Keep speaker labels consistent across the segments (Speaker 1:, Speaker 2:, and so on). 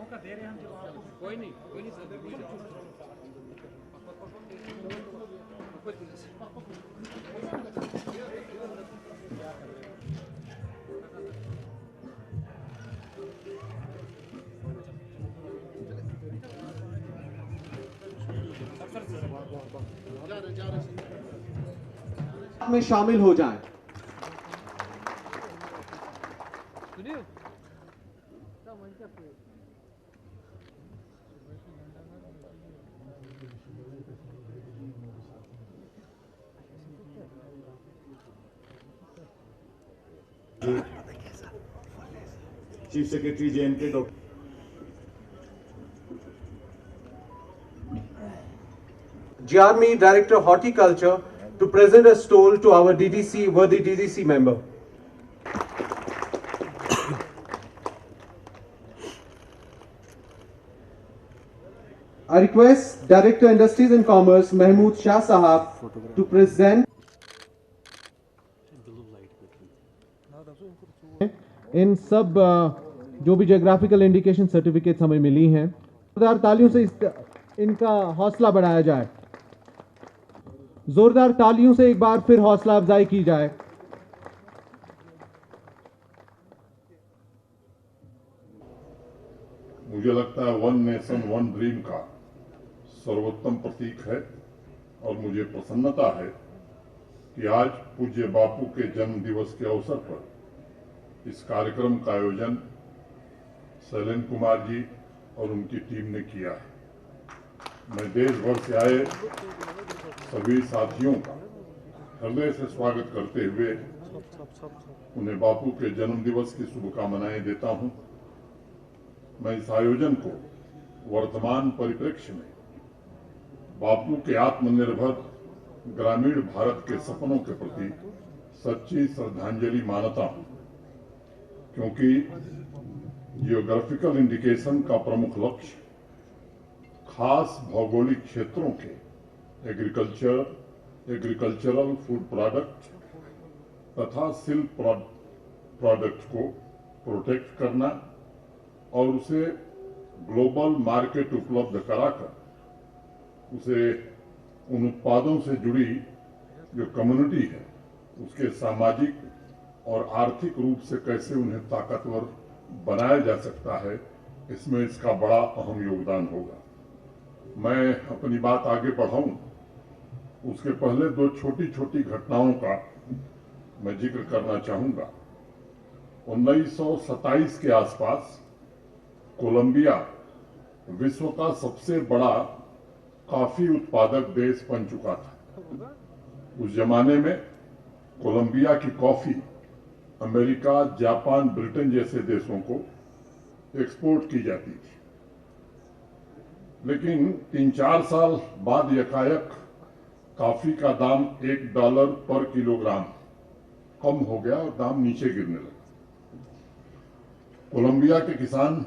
Speaker 1: मौका दे रहे हैं हम जवाब।
Speaker 2: कोई नहीं सर, कोई
Speaker 3: में शामिल हो जाएं।
Speaker 4: Chief secretary JNK doctor
Speaker 3: Jarmi, Director Horticulture, to present a stole to our worthy DDC member. I request Director Industries and Commerce, Mahmood Shah Sahab, to present इन सब जो भी जोग्राफिकल इंडिकेशन सर्टिफिकेट्स हमें मिली हैं, जोरदार तालियों से इनका हौसला बढ़ाया जाए। जोरदार तालियों से एक बार फिर हौसला अफजाई की जाए।
Speaker 5: मुझे लगता है वन नेशन वन ड्रीम का सर्वोत्तम प्रतीक है और मुझे प्रसन्नता है कि आज पूज्य बापू के जन्म दिवस के अवसर पर इस कार्यक्रम का आयोजन शैलेन कुमार जी और उनकी टीम ने किया है। मैं देश भर से आए सभी साथियों का हृदय से स्वागत करते हुए उन्हें बापू के जन्म दिवस की शुभकामनाएं देता हूं। मैं इस आयोजन को वर्तमान परिप्रेक्ष्य में बापू के आत्मनिर्भर ग्रामीण भारत के सपनों के प्रति सच्ची श्रद्धांजलि मानता हूं, क्योंकि जियोग्राफिकल इंडिकेशन का प्रमुख लक्ष्य खास भौगोलिक क्षेत्रों के एग्रीकल्चरल फूड प्रोडक्ट तथा सिल्क प्रोडक्ट को प्रोटेक्ट करना और उसे ग्लोबल मार्केट उपलब्ध कराकर उसे उन उत्पादों से जुड़ी जो कम्युनिटी है उसके सामाजिक और आर्थिक रूप से कैसे उन्हें ताकतवर बनाया जा सकता है, इसमें इसका बड़ा अहम योगदान होगा। मैं अपनी बात आगे बढ़ाऊं उसके पहले दो छोटी छोटी घटनाओं का मैं जिक्र करना चाहूंगा। 1927 के आसपास कोलंबिया विश्व का सबसे बड़ा कॉफी उत्पादक देश बन चुका था। उस जमाने में कोलंबिया की कॉफी अमेरिका, जापान, ब्रिटेन जैसे देशों को एक्सपोर्ट की जाती थी, लेकिन 3-4 साल बाद यकायक कॉफी का दाम $1 पर किलोग्राम कम हो गया और दाम नीचे गिरने लगा। कोलंबिया के किसान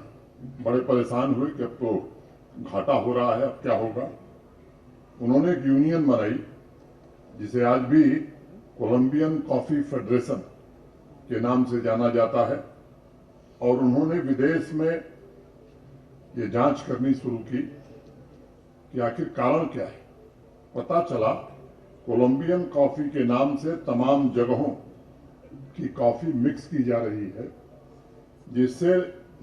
Speaker 5: बड़े परेशान हुए कि अब तो घाटा हो रहा है, अब क्या होगा। उन्होंने एक यूनियन बनाई जिसे आज भी कोलंबियन कॉफी फेडरेशन के नाम से जाना जाता है, और उन्होंने विदेश में ये जांच करनी शुरू की कि आखिर कारण क्या है। पता चला कोलंबियन कॉफी के नाम से तमाम जगहों की कॉफी मिक्स की जा रही है, जिससे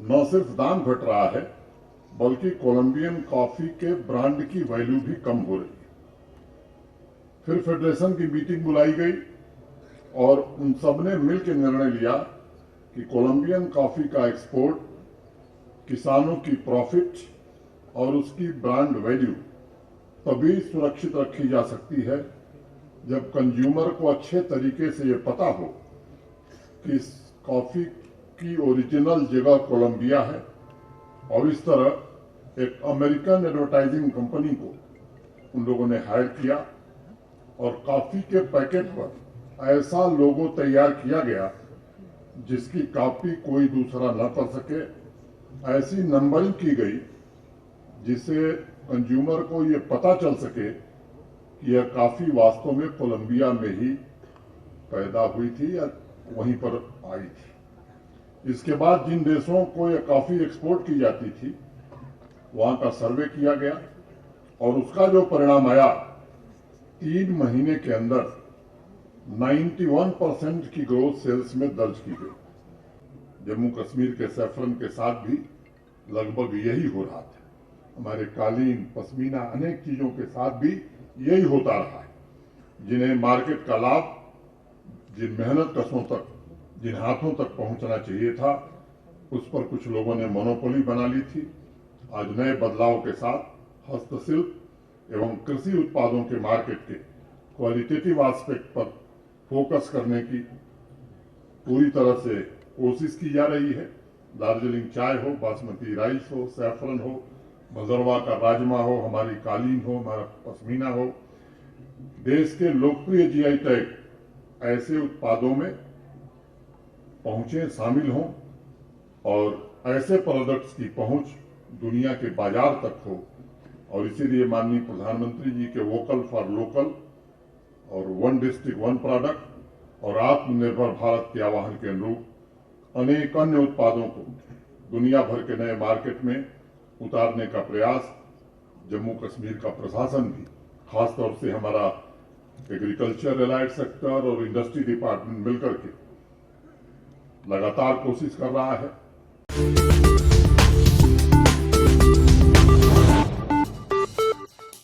Speaker 5: न सिर्फ दाम घट रहा है बल्कि कोलंबियन कॉफी के ब्रांड की वैल्यू भी कम हो रही है। फिर फेडरेशन की मीटिंग बुलाई गई और उन सब ने मिलकर निर्णय लिया कि कोलंबियन कॉफी का एक्सपोर्ट किसानों की प्रॉफिट और उसकी ब्रांड वैल्यू तभी सुरक्षित रखी जा सकती है जब कंज्यूमर को अच्छे तरीके से ये पता हो कि इस कॉफी की ओरिजिनल जगह कोलंबिया है। और इस तरह एक अमेरिकन एडवर्टाइजिंग कंपनी को उन लोगों ने हायर किया और कॉफी के पैकेट पर ऐसा लोगो तैयार किया गया जिसकी कॉपी कोई दूसरा न कर सके। ऐसी नंबरिंग की गई जिससे कंज्यूमर को ये पता चल सके कि यह कॉफी वास्तव में कोलंबिया में ही पैदा हुई थी या वहीं पर आई थी। इसके बाद जिन देशों को यह कॉफी एक्सपोर्ट की जाती थी वहां का सर्वे किया गया और उसका जो परिणाम आया, 3 महीने के अंदर 91% की ग्रोथ सेल्स में दर्ज की गई। जम्मू कश्मीर के सैफरन के साथ भी लगभग यही हो रहा था। हमारे कालीन, पश्मीना, अनेक चीजों के साथ भी यही होता रहा है। जिन्हें मार्केट का लाभ जिन मेहनत कशों तक, जिन हाथों तक पहुंचना चाहिए था, उस पर कुछ लोगों ने मोनोपोली बना ली थी। आज नए बदलाव के साथ हस्तशिल्प एवं कृषि उत्पादों के मार्केट के क्वालिटेटिव एस्पेक्ट पर फोकस करने की पूरी तरह से कोशिश की जा रही है। दार्जिलिंग चाय हो, बासमती राइस हो, सैफरन हो, भदरवा का राजमा हो, हमारी कालीन हो, हमारा पश्मीना हो, देश के लोकप्रिय जीआई टैग ऐसे उत्पादों में पहुंचे, शामिल हों और ऐसे प्रोडक्ट्स की पहुंच दुनिया के बाजार तक हो। और इसीलिए माननीय प्रधानमंत्री जी के वोकल फॉर लोकल और वन डिस्ट्रिक्ट वन प्रोडक्ट और आत्मनिर्भर भारत के आह्वान के अनुरूप अनेक अन्य उत्पादों को दुनिया भर के नए मार्केट में उतारने का प्रयास जम्मू कश्मीर का प्रशासन भी, खासतौर से हमारा एग्रीकल्चर, एलाइड सेक्टर और इंडस्ट्री डिपार्टमेंट मिलकर के लगातार कोशिश कर रहा है।